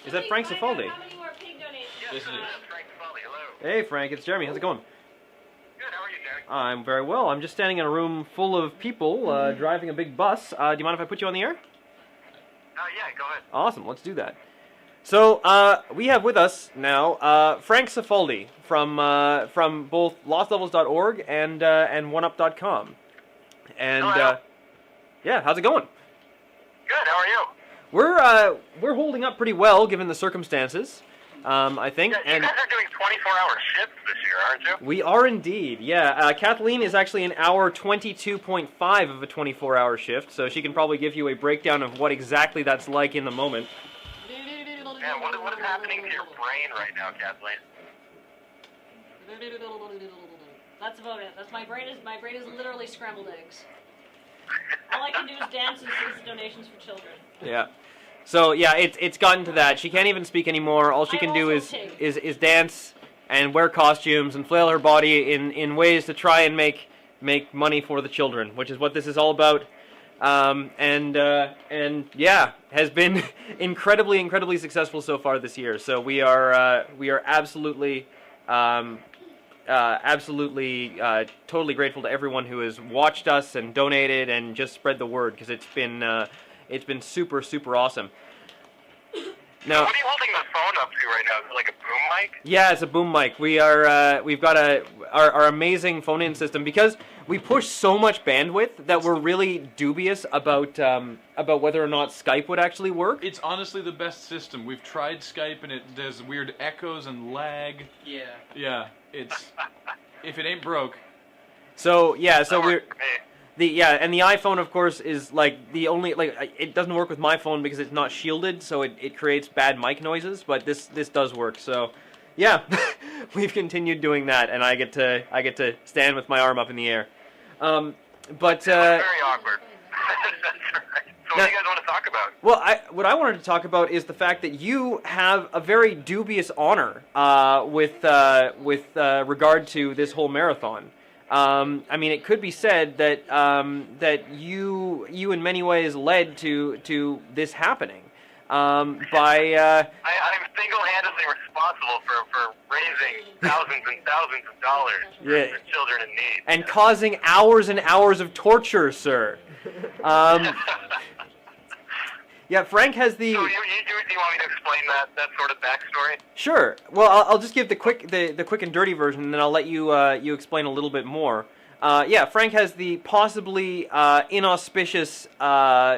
Is that Frank Cifaldi? How many more pig donations? This is Frank Cifaldi, hello. Hey, Frank, it's Jeremy. How's it going? Good, how are you, Jerry? I'm very well. I'm just standing in a room full of people driving a big bus. Do you mind if I put you on the air? Yeah, go ahead. Awesome, let's do that. So, we have with us now Frank Cifaldi from both LostLevels.org and OneUp.com. And, yeah, how's it going? Good, how are you? We're holding up pretty well given the circumstances, I think. Yeah, you guys are doing 24-hour shifts this year, aren't you? We are indeed, yeah. Kathleen is actually an hour 22.5 of a 24-hour shift, so she can probably give you a breakdown of what exactly that's like in the moment. Yeah, what is happening to your brain right now, Kathleen? That's about it. My brain is literally scrambled eggs. All I can do is dance and solicit donations for children. Yeah. So yeah, it's gotten to that. She can't even speak anymore. All she can do is dance and wear costumes and flail her body in ways to try and make money for the children, which is what this is all about. And yeah, has been incredibly successful so far this year. So we are absolutely totally grateful to everyone who has watched us and donated and just spread the word, because it's been super awesome. Now, what are you holding the phone up to right now? Is it like a boom mic? Yeah, it's a boom mic. We've got our amazing phone-in system, because we push so much bandwidth that we're really dubious about whether or not Skype would actually work. It's honestly the best system. We've tried Skype and it does weird echoes and lag. Yeah. Yeah, it's if it ain't broke. So yeah, and the iPhone, of course, is like the only, it doesn't work with my phone because it's not shielded, so it creates bad mic noises. But this does work. So yeah, we've continued doing that, and I get to stand with my arm up in the air. But very awkward. So what do you guys want to talk about? Well, what I wanted to talk about is the fact that you have a very dubious honor with regard to this whole marathon. I mean, it could be said that that you in many ways led to this happening by. I'm single-handedly responsible for raising thousands and thousands of dollars for children in need, and causing hours and hours of torture, sir. Yeah, Frank has the. So do you want me to explain that sort of backstory? Sure. Well, I'll just give the quick and dirty version, and then I'll let you you explain a little bit more. Yeah, Frank has the possibly inauspicious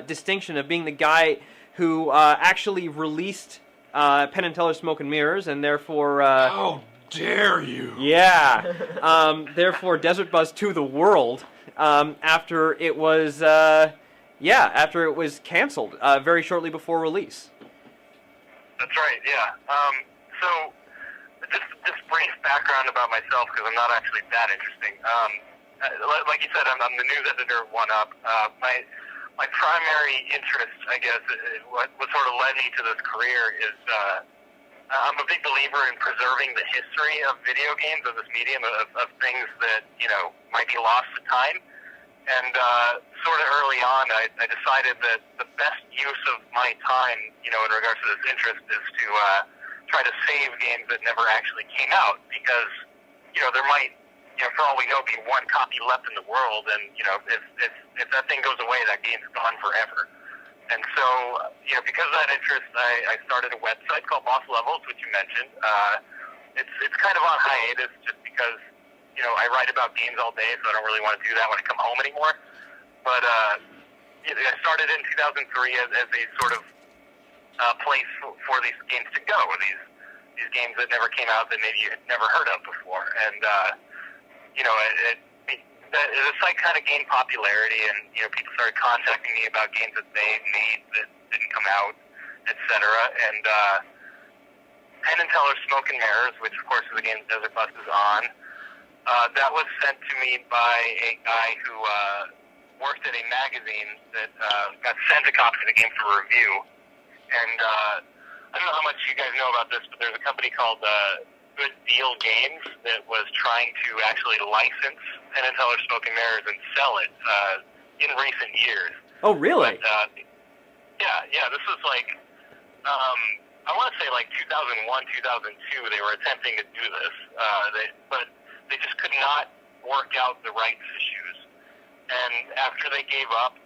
distinction of being the guy who actually released Penn and Teller Smoke and Mirrors, and therefore. How dare you? Yeah. Therefore, Desert Bus to the world after it was. After it was canceled very shortly before release. That's right, yeah. So, just brief background about myself, because I'm not actually that interesting. Like you said, I'm the news editor of OneUp. My primary interest, I guess, what sort of led me to this career is I'm a big believer in preserving the history of video games, of this medium, of things that, might be lost to time. And sort of early on, I decided that the best use of my time, in regards to this interest, is to try to save games that never actually came out. Because, there might, for all we know, be one copy left in the world. And, if that thing goes away, that game's gone forever. And so, because of that interest, I started a website called Lost Levels, which you mentioned. It's kind of on hiatus just because I write about games all day, so I don't really want to do that when I come home anymore. But I started in 2003 as a sort of place for these games to go, these games that never came out that maybe you had never heard of before. And, the site kind of gained popularity, and, people started contacting me about games that they made that didn't come out, etc. And Penn and Teller Smoke and Mirrors, which, of course, is the game Desert Bus is on, that was sent to me by a guy who worked at a magazine that got sent a copy of the game for review. And I don't know how much you guys know about this, but there's a company called Good Deal Games that was trying to actually license Penn and Teller Smoke and Mirrors and sell it in recent years. Oh, really? But, yeah, this was like, I want to say like 2001, 2002, they were attempting to do this, but they just could not work out the rights issues. And after they gave up,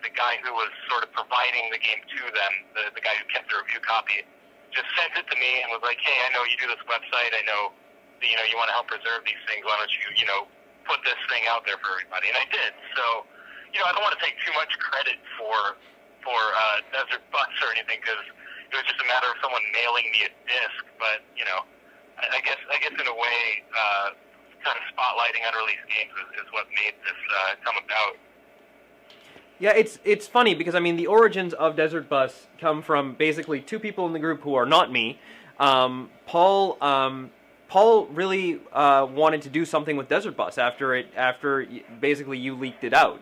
the guy who was sort of providing the game to them, the guy who kept the review copy, just sent it to me and was like, hey, I know you do this website. I know that, you want to help preserve these things. Why don't you, put this thing out there for everybody? And I did. So, I don't want to take too much credit for Desert Bus or anything, because it was just a matter of someone mailing me a disc. But, I guess in a way, kind of spotlighting unreleased games is what made this come about. Yeah, it's funny because, I mean, the origins of Desert Bus come from basically two people in the group who are not me. Paul really wanted to do something with Desert Bus after basically you leaked it out.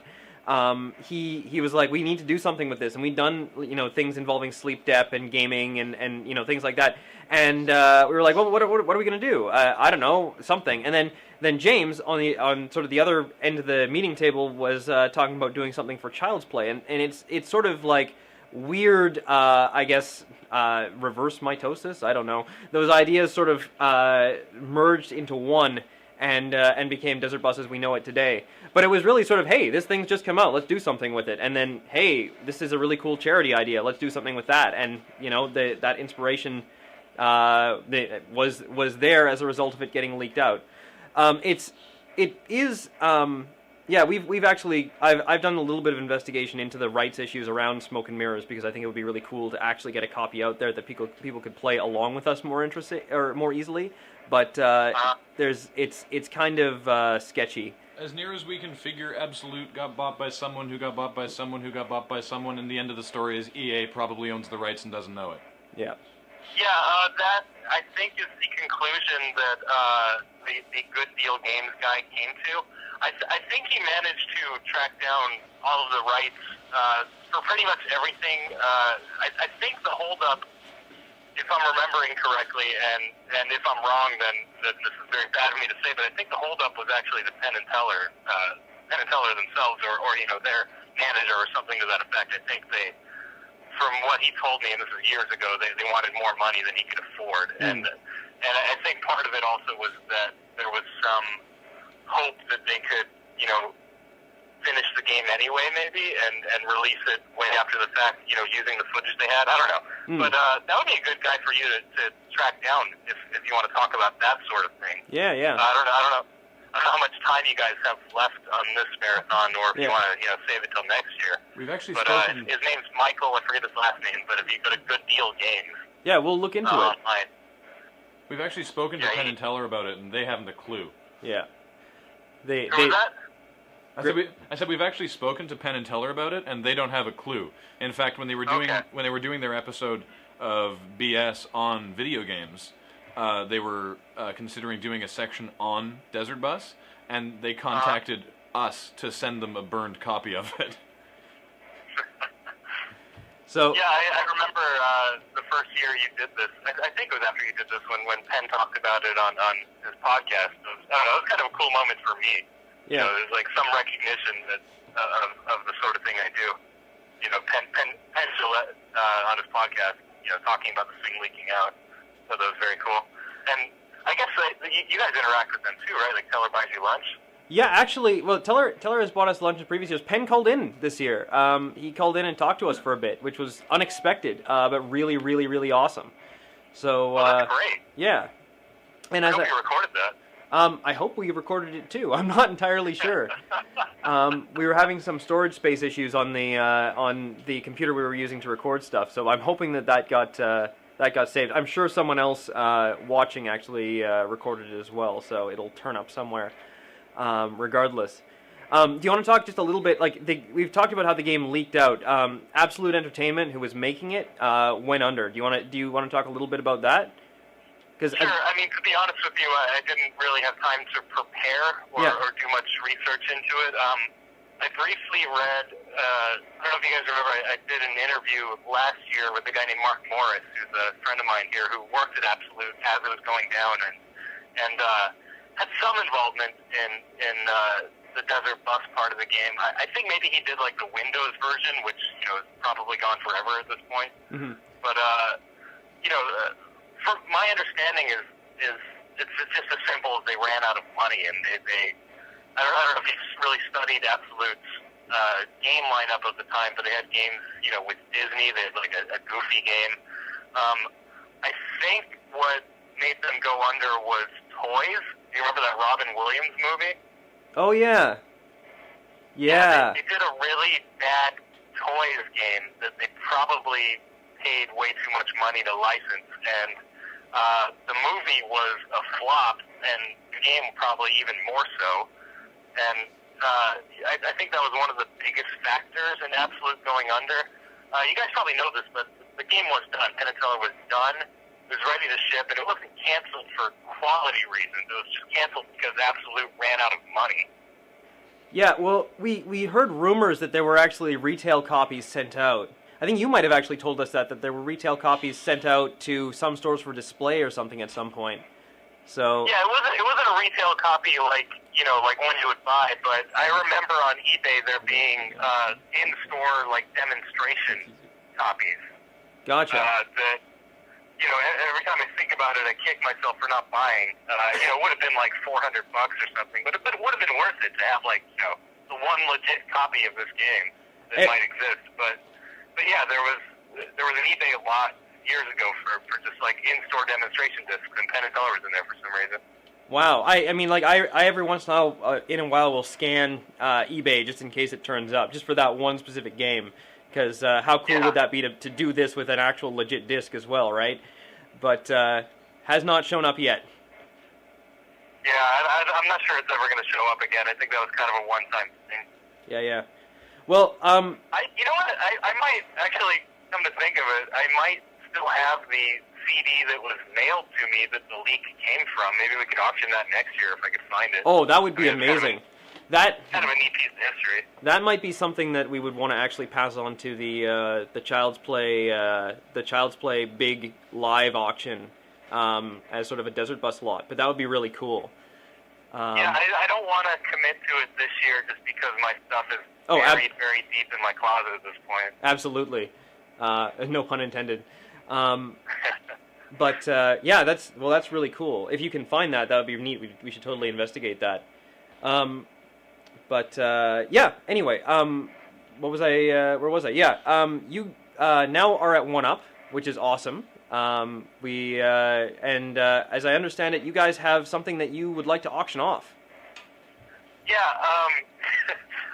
He was like, we need to do something with this, and we'd done things involving sleep dep and gaming and things like that, and we were like, well, what are we gonna do? I don't know, something. And then James on sort of the other end of the meeting table was talking about doing something for Child's Play, and it's sort of like weird, I guess, reverse mitosis. I don't know. Those ideas sort of merged into one. And became Desert Bus as we know it today. But it was really sort of, hey, this thing's just come out, let's do something with it. And then, hey, this is a really cool charity idea, let's do something with that. And that inspiration was there as a result of it getting leaked out. We've actually I've done a little bit of investigation into the rights issues around Smoke and Mirrors, because I think it would be really cool to actually get a copy out there that people could play along with us more easily. But it's kind of sketchy. As near as we can figure, Absolute got bought by someone who got bought by someone who got bought by someone, and the end of the story is EA probably owns the rights and doesn't know it. Yeah. Yeah, that, I think, is the conclusion that the Good Deal Games guy came to. I think he managed to track down all of the rights for pretty much everything. I think the holdup, if I'm remembering correctly, and if I'm wrong, then this is very bad of me to say, but I think the holdup was actually the Penn and Teller themselves, or their manager or something to that effect. I think they, from what he told me, and this was years ago, they wanted more money than he could afford, and I think part of it also was that there was some hope that they could, finish the game anyway, maybe, and release it way after the fact, using the footage they had. I don't know. But that would be a good guy for you to track down if you want to talk about that sort of thing. Yeah. I don't know how much time you guys have left on this marathon, or if you want to, save it till next year. We've actually spoken. His name's Michael. I forget his last name, but if you go to Good Deal Games. Yeah, we'll look into it. We've actually spoken to Penn and Teller about it, and they haven't a clue. Yeah. I said we've actually spoken to Penn and Teller about it, and they don't have a clue. In fact, when they were doing their episode of BS on video games, they were considering doing a section on Desert Bus, and they contacted us to send them a burned copy of it. So yeah, I remember the first year you did this. I think it was after you did this when Penn talked about it on his podcast. I don't know, it was kind of a cool moment for me. Yeah. There's like some recognition that of the sort of thing I do. Penn Gillette on his podcast, talking about the thing leaking out. So that was very cool. And I guess you guys interact with them too, right? Like Teller buys you lunch. Yeah, actually, well, Teller has bought us lunch in previous years. Penn called in this year. He called in and talked to us for a bit, which was unexpected, but really, really, really awesome. So that's great. Yeah. And I hope you recorded that. I hope we recorded it too. I'm not entirely sure. We were having some storage space issues on the computer we were using to record stuff, so I'm hoping that got saved. I'm sure someone else watching actually recorded it as well, so it'll turn up somewhere. Regardless, do you want to talk just a little bit? We've talked about how the game leaked out. Absolute Entertainment, who was making it, went under. Do you want to talk a little bit about that? Sure. I mean, to be honest with you, I didn't really have time to prepare or do much research into it. I briefly read, I don't know if you guys remember, I did an interview last year with a guy named Mark Morris, who's a friend of mine here, who worked at Absolute as it was going down and had some involvement in the Desert Bus part of the game. I think maybe he did like the Windows version, which is probably gone forever at this point. Mm-hmm. But from my understanding is it's just as simple as they ran out of money, and they I don't know if you've really studied Absolute's game lineup of the time, but they had games, with Disney. They had like a Goofy game. I think what made them go under was toys. Do you remember that Robin Williams movie? Oh yeah. Yeah. They did a really bad toys game that they probably paid way too much money to license, and the movie was a flop, and the game probably even more so. And I think that was one of the biggest factors in Absolute going under. You guys probably know this, but the game was done. Penn and Teller was done. It was ready to ship, and it wasn't canceled for quality reasons. It was just canceled because Absolute ran out of money. Yeah, well, we heard rumors that there were actually retail copies sent out. I think you might have actually told us that there were retail copies sent out to some stores for display or something at some point. So yeah, it wasn't a retail copy like one you would buy, but I remember on eBay there being in-store like demonstration copies. Gotcha. That every time I think about it, I kick myself for not buying. It would have been like $400 or something, but it would have been worth it to have the one legit copy of this game that might exist. But yeah, there was an eBay lot years ago for just like in-store demonstration discs, and Penn and Teller was in there for some reason. Wow, I mean, like I every once in a while will scan eBay just in case it turns up, just for that one specific game. Because how cool would that be to do this with an actual legit disc as well, right? But has not shown up yet. Yeah, I'm not sure it's ever going to show up again. I think that was kind of a one-time thing. Yeah. Well, you know what? I might actually, come to think of it, I might still have the CD that was mailed to me that the leak came from. Maybe we could auction that next year if I could find it. Oh, that would be amazing. That kind of a neat piece of history. That might be something that we would want to actually pass on to the Child's Play big live auction as sort of a Desert Bus lot. But that would be really cool. Yeah, I don't want to commit to it this year just because my stuff is very deep in my closet at this point. Absolutely, no pun intended. But yeah, that's really cool. If you can find that would be neat. We should totally investigate that. But yeah. Anyway, what was I? Where was I? Yeah. You now are at 1UP, which is awesome. And as I understand it, you guys have something that you would like to auction off. Yeah.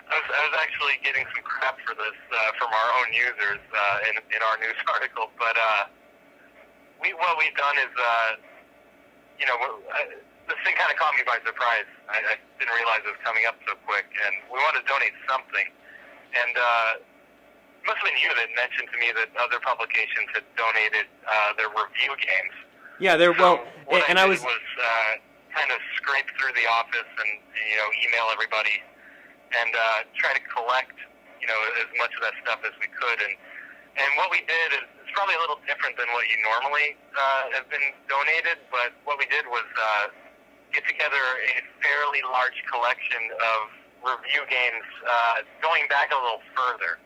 I was actually getting some crap for this from our own users in our news article, but what we've done is this thing kind of caught me by surprise. I didn't realize it was coming up so quick, and we wanted to donate something. And it must have been you that mentioned to me that other publications had donated their review games. Yeah, they're so well, and I was kind of scrape through the office and email everybody and try to collect as much of that stuff as we could. And what we did is it's probably a little different than what you normally have been donated, but what we did was get together a fairly large collection of review games going back a little further.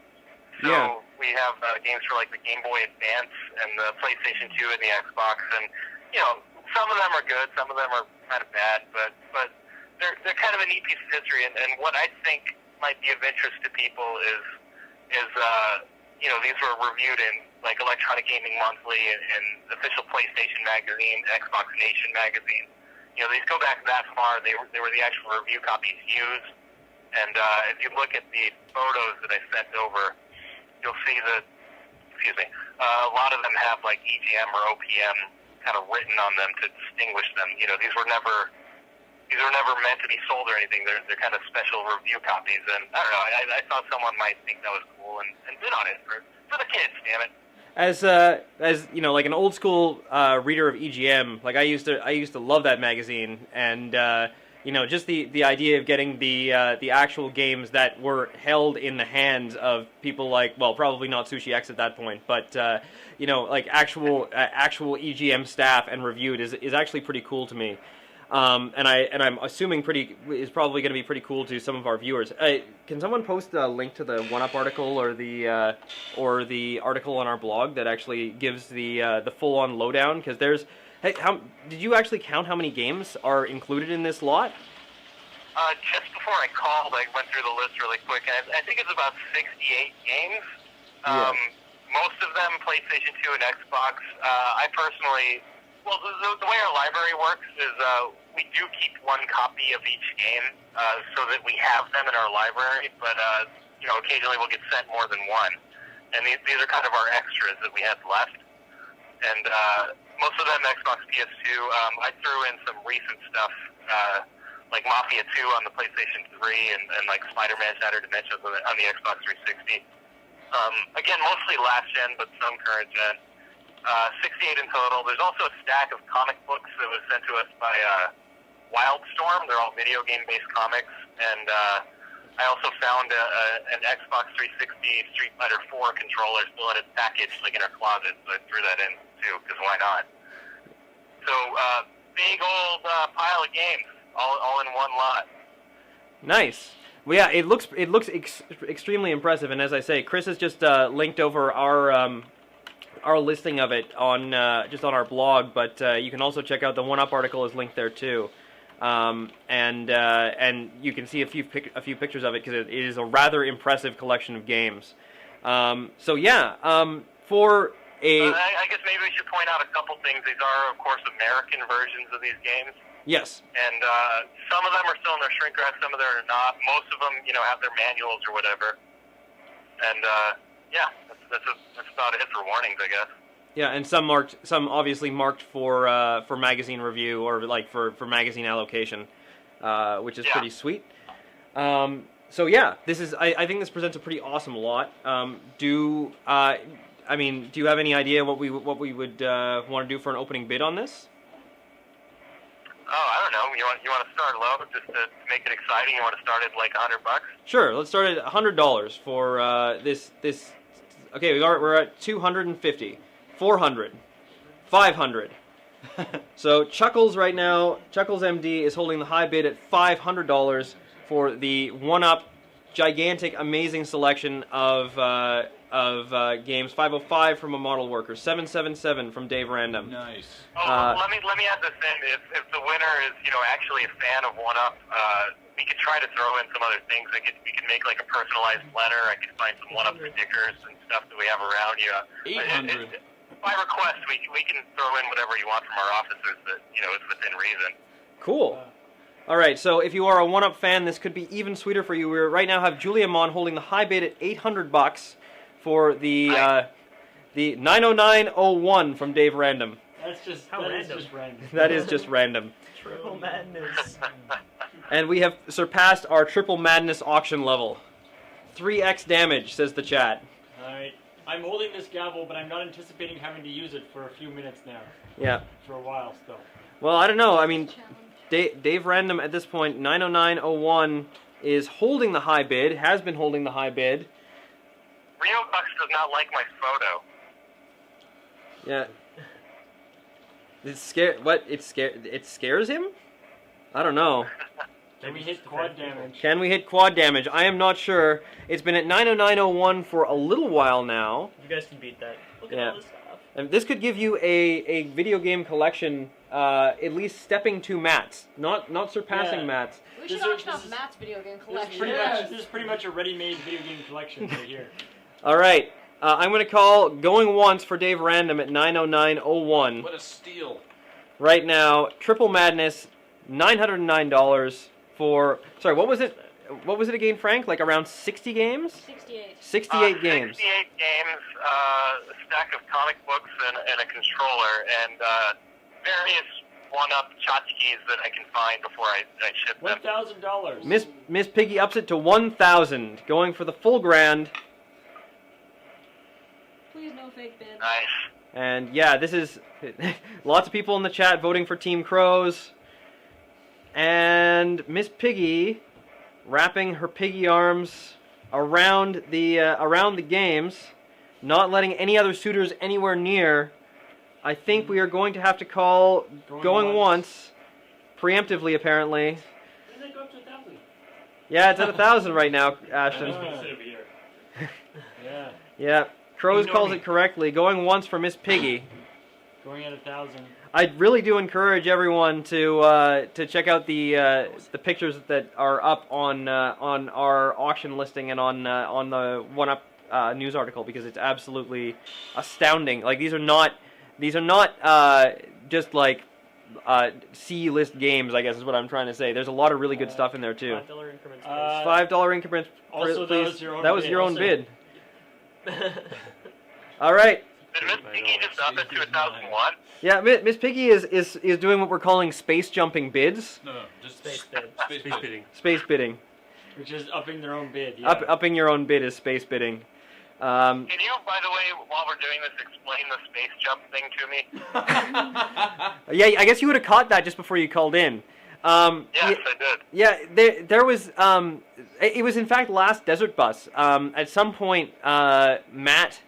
So we have games for like the Game Boy Advance and the PlayStation 2 and the Xbox, and some of them are good, some of them are kind of bad, but they're kind of a neat piece of history. And what I think might be of interest to people is these were reviewed in like Electronic Gaming Monthly and official PlayStation magazine, Xbox Nation magazine. These go back that far. They were the actual review copies used. And if you look at the photos that I sent over, you'll see that, a lot of them have like EGM or OPM kind of written on them to distinguish them. These were never meant to be sold or anything. They're kind of special review copies. And I don't know, I thought someone might think that was cool and bid on it for the kids, damn it. As like an old school reader of EGM, like I used to love that magazine, and just the idea of getting the actual games that were held in the hands of people like, well, probably not Sushi X at that point, but like actual EGM staff and reviewed is actually pretty cool to me. and I'm assuming is probably going to be pretty cool to some of our viewers. Can someone post a link to the 1UP article or the article on our blog that actually gives the full-on lowdown? Because there's, hey, did you actually count how many games are included in this lot? Just before I called, I went through the list really quick, and I think it's about 68 games. Most of them PlayStation 2 and Xbox. I personally, well, the way our library works is we do keep one copy of each game so that we have them in our library, but occasionally we'll get sent more than one. And these are kind of our extras that we have left. And most of them Xbox PS2. I threw in some recent stuff, like Mafia 2 on the PlayStation 3 and like Spider-Man Shattered Dimensions on the Xbox 360. Again, mostly last gen, but some current gen. 68 in total. There's also a stack of comic books that was sent to us by Wildstorm. They're all video game-based comics. And I also found an Xbox 360 Street Fighter 4 controller still in its package, like in our closet, so I threw that in too, because why not? So, big old pile of games. All in one lot. Nice. Well, yeah, it looks extremely impressive, and as I say, Chris has just linked over our listing of it on just on our blog, but you can also check out the 1UP article is linked there too, and you can see a few pictures of it because it is a rather impressive collection of games. So yeah, for a I guess maybe we should point out a couple things. These are, of course, American versions of these games. Yes. And some of them are still in their shrink wrap, some of them are not. Most of them, have their manuals or whatever. And yeah, that's about it for warnings, I guess. Yeah, and some obviously marked for magazine review or like for magazine allocation, which is pretty sweet. So yeah, this is I think this presents a pretty awesome lot. Do you have any idea what we would want to do for an opening bid on this? Oh, I don't know. You want to start low just to make it exciting? You want to start at like $100? Sure. Let's start at $100 for this. Okay, we're at 250, 400, 500. So Chuckles right now, Chuckles MD is holding the high bid at $500 for the 1UP gigantic, amazing selection of games. 505 from a model worker, 777 from Dave Random. Nice. Let me add this in. If the winner is actually a fan of 1UP, we could try to throw in some other things. We could make like a personalized letter. I could find some 1UP stickers and stuff that we have around you. 800. By request, we can throw in whatever you want from our officers that is within reason. Cool. All right, so if you are a 1UP fan, this could be even sweeter for you. We right now have Julia Mon holding the high bid at $800 for the 90901 from Dave Random. That's just random. That is just random. Triple madness. And we have surpassed our triple madness auction level. 3x damage, says the chat. Alright. I'm holding this gavel, but I'm not anticipating having to use it for a few minutes now. Yeah. For a while still. Well, I don't know. I mean, Dave Random at this point, 90901, is holding the high bid, has been holding the high bid. Rio Bucks does not like my photo. Yeah. It scares him? I don't know. Can we hit quad damage? Can we hit quad damage? I am not sure. It's been at 90901 for a little while now. You guys can beat that. Look at all this stuff. And this could give you a video game collection, at least stepping to Matt's, not surpassing Matt's. We should auction off Matt's video game collection. This is pretty much a ready-made video game collection right here. All right, I'm going to call going once for Dave Random at 90901. What a steal! Right now, Triple Madness, $909 for. Sorry, what was it? What was it again, Frank? Like around 60 games? 68. 68 games. 68 games, a stack of comic books, and a controller, and various 1UP tchotchkes that I can find before I ship them. $1,000. Miss Piggy ups it to 1,000, going for the full grand. Please no fake bid. Nice. And yeah, this is lots of people in the chat voting for Team Crows. And Miss Piggy wrapping her piggy arms around the games, not letting any other suitors anywhere near. I think we are going to have to call going once. preemptively, apparently. When did they go up to 1,000? Yeah, it's at 1,000 right now, I Ashton. was gonna sit over here. Yeah. Yeah, Crows Ignore calls me. it correctly. Going once for Miss Piggy. Going at 1,000. I really do encourage everyone to check out the pictures that are up on our auction listing and on the One Up news article, because it's absolutely astounding. Like, these are not just like C-list games, I guess is what I'm trying to say. There's a lot of really good stuff in there too. $5 increments. $5 increments. Also, please. that was your own bid. All right. Did Miss Piggy just up it to 1,001? Yeah, Miss Piggy is doing what we're calling space jumping bids. No, just Space bid. Space bidding. Space bidding. Which is upping their own bid. Yeah. Upping your own bid is space bidding. Can you, by the way, while we're doing this, explain the space jump thing to me? Yeah, I guess you would have caught that just before you called in. Yes, I did. Yeah, there was. It was in fact last Desert Bus. At some point, Matt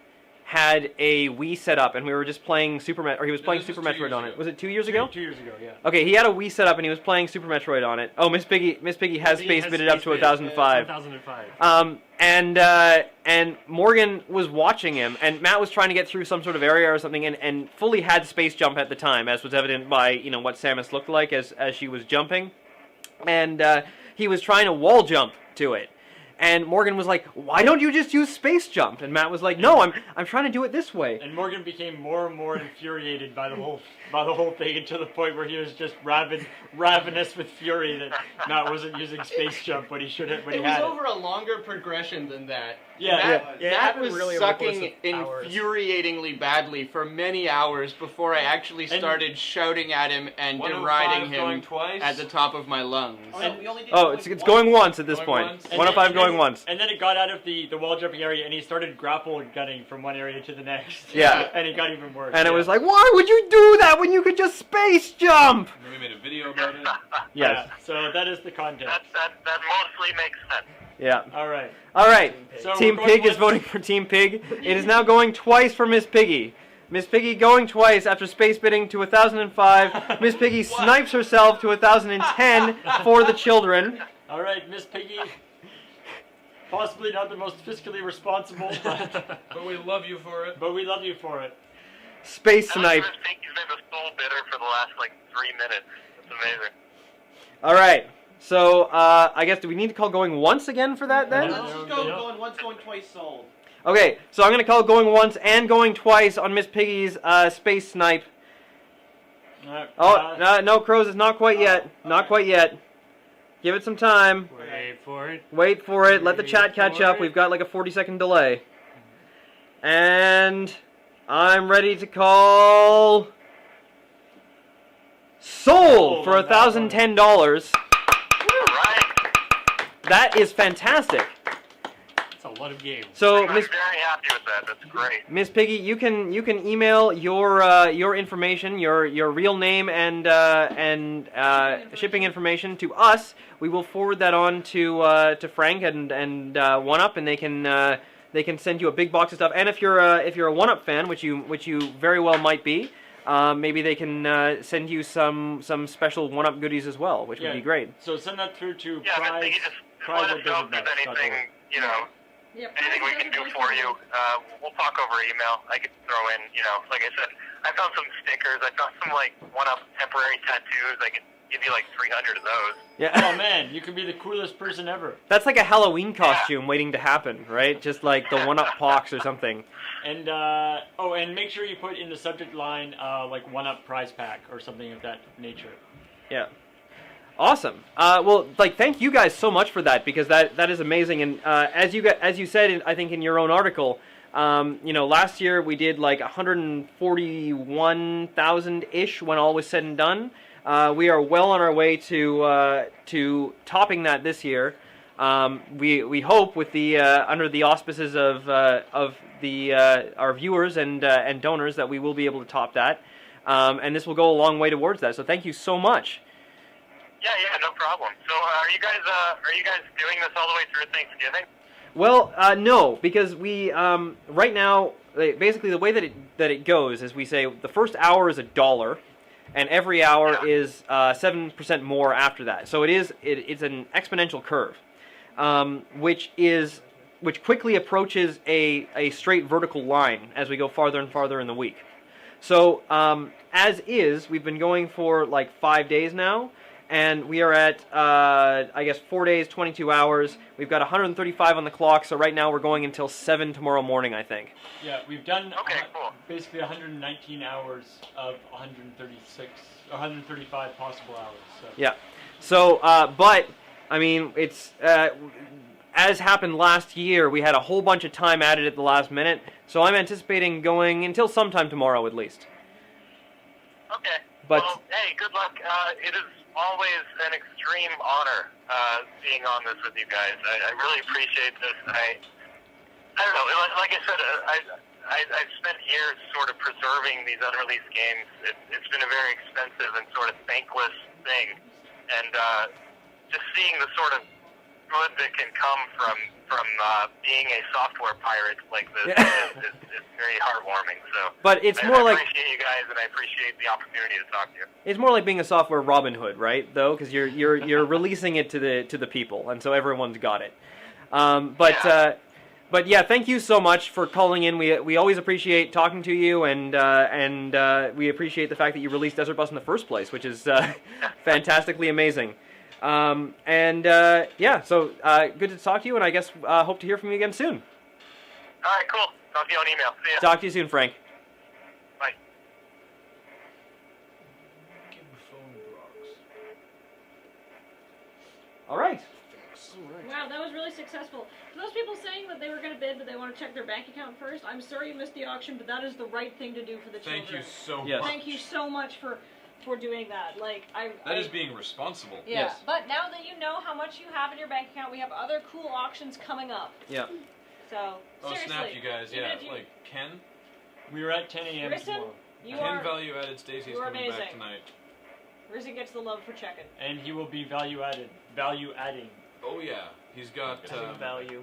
had a Wii set up, and we were just playing Super Metroid, or he was playing this was Super 2 Metroid years on ago. it. Was it 2 years ago? 2 years ago, yeah. Okay, he had a Wii set up, and he was playing Super Metroid on it. Oh, Miss Piggy has space bidded up to 1,005. 1,005. And Morgan was watching him, and Matt was trying to get through some sort of area or something, and fully had space jump at the time, as was evident by what Samus looked like as she was jumping, and he was trying to wall jump to it. And Morgan was like, "Why don't you just use space jump?" And Matt was like, "No, I'm trying to do it this way." And Morgan became more and more infuriated by the whole thing, to the point where he was just ravenous with fury that Matt wasn't using space jump, but he should have. But he It was had over a longer progression than that. Yeah, Matt, yeah. It Matt happened was really over the course sucking of hours. infuriatingly badly for many hours before I actually started shouting at him and 105 deriding going him twice. at the top of my lungs. Oh, it's going once at this Going point. once. And 105 then- going once. And then it got out of the wall jumping area, and he started grapple gunning from one area to the next. Yeah. And it got even worse. And it yeah. was like, "Why would you do that when you could just space jump?" And then we made a video about it. Yes. Yeah, so that is the context. That mostly makes sense. Yeah. All right. All right. So Team we're going Pig is once. voting for Team Pig. It is now going twice for Miss Piggy. Miss Piggy going twice after space bidding to 1,005. Miss Piggy snipes herself to 1,010 for the children. All right, Miss Piggy. Possibly not the most fiscally responsible, But we love you for it. but we love you for it. Space I like snipe. Miss Piggy's been the sole bidder for the last, 3 minutes. That's amazing. All right. So, I guess, do we need to call going once again for that then? No. Let's just go going once, going twice, sold. Okay, so I'm going to call going once and going twice on Miss Piggy's space snipe. Oh, no, Crows, it's not quite yet. Not quite yet. Give it some time. Wait for it. Wait for it. Let the Wait chat catch for up. it. We've got like a 40-second delay. And I'm ready to call sold for on that one. $1,010. All right. That is fantastic. It's a lot of games. So, I'm Miss very happy with that. That's great. Miss Piggy, you can email your information, your real name and shipping information to us. We will forward that on to Frank and One Up, and they can send you a big box of stuff. And if you're a One Up fan, which you very well might be, maybe they can send you some special One Up goodies as well, which would be great. So send that through to Yeah, Miss Piggy, just let us know if there's anything, Yep. anything we can do for you. We'll talk over email. I could throw in, like I said, I found some stickers. I found some, One-Up temporary tattoos. I could give you, 300 of those. Yeah. Oh man, you could be the coolest person ever. That's like a Halloween costume waiting to happen, right? Just like the One Up Pox or something. And and make sure you put in the subject line One Up prize pack or something of that nature. Yeah. Awesome. Well, thank you guys so much for that, because that is amazing. And as you said, I think in your own article, last year we did 141,000-ish when all was said and done. We are well on our way to topping that this year. We hope with the under the auspices of our viewers and donors that we will be able to top that, and this will go a long way towards that. So thank you so much. Yeah, no problem. So, are you guys doing this all the way through Thanksgiving? Well, no, because we right now basically the way that it goes is we say the first hour is $1, and every hour is 7% more after that. So it's an exponential curve, which quickly approaches a straight vertical line as we go farther and farther in the week. So as is, we've been going for like 5 days now, and we are at I guess 4 days, 22 hours. We've got 135 on the clock, so right now we're going until 7 tomorrow morning, I think. Yeah, we've done Cool. basically 119 hours of 135 possible hours. So. Yeah. So, but I mean, it's as happened last year. We had a whole bunch of time added at the last minute, so I'm anticipating going until sometime tomorrow at least. Okay. But well, hey, good luck. It is always an extreme honor being on this with you guys. I really appreciate this. I don't know. Like I said, I've spent years sort of preserving these unreleased games. It's been a very expensive and sort of thankless thing, and just seeing the sort of good that can come from being a software pirate like this is very heartwarming. So, but it's I more like appreciate you guys, and I appreciate the opportunity to talk to you. it's more like being a software Robin Hood, right? Though, because you're releasing it to the people, and so everyone's got it. But yeah, thank you so much for calling in. We always appreciate talking to you, and we appreciate the fact that you released Desert Bus in the first place, which is fantastically amazing. Yeah, so good to talk to you, and I guess hope to hear from you again soon. All right, cool. Talk to you on email. See ya. Talk to you soon, Frank. Bye. All right. Wow, that was really successful. For those people saying that they were going to bid but they want to check their bank account first, I'm sorry you missed the auction, but that is the right thing to do for the children. Thank you so Yes. much. Thank you so much for doing that. Like That is being responsible. Yeah, Yes. but now that you know how much you have in your bank account, we have other cool auctions coming up. Yeah. So, Oh, seriously. snap, you guys. even Yeah, if you- like Ken. We were at 10 a.m. Risen, tomorrow, you Ken are... Value Added Stacy's you are coming back amazing. tonight. Risen gets the love for checking. and he will be value adding. Oh yeah, he's got Value.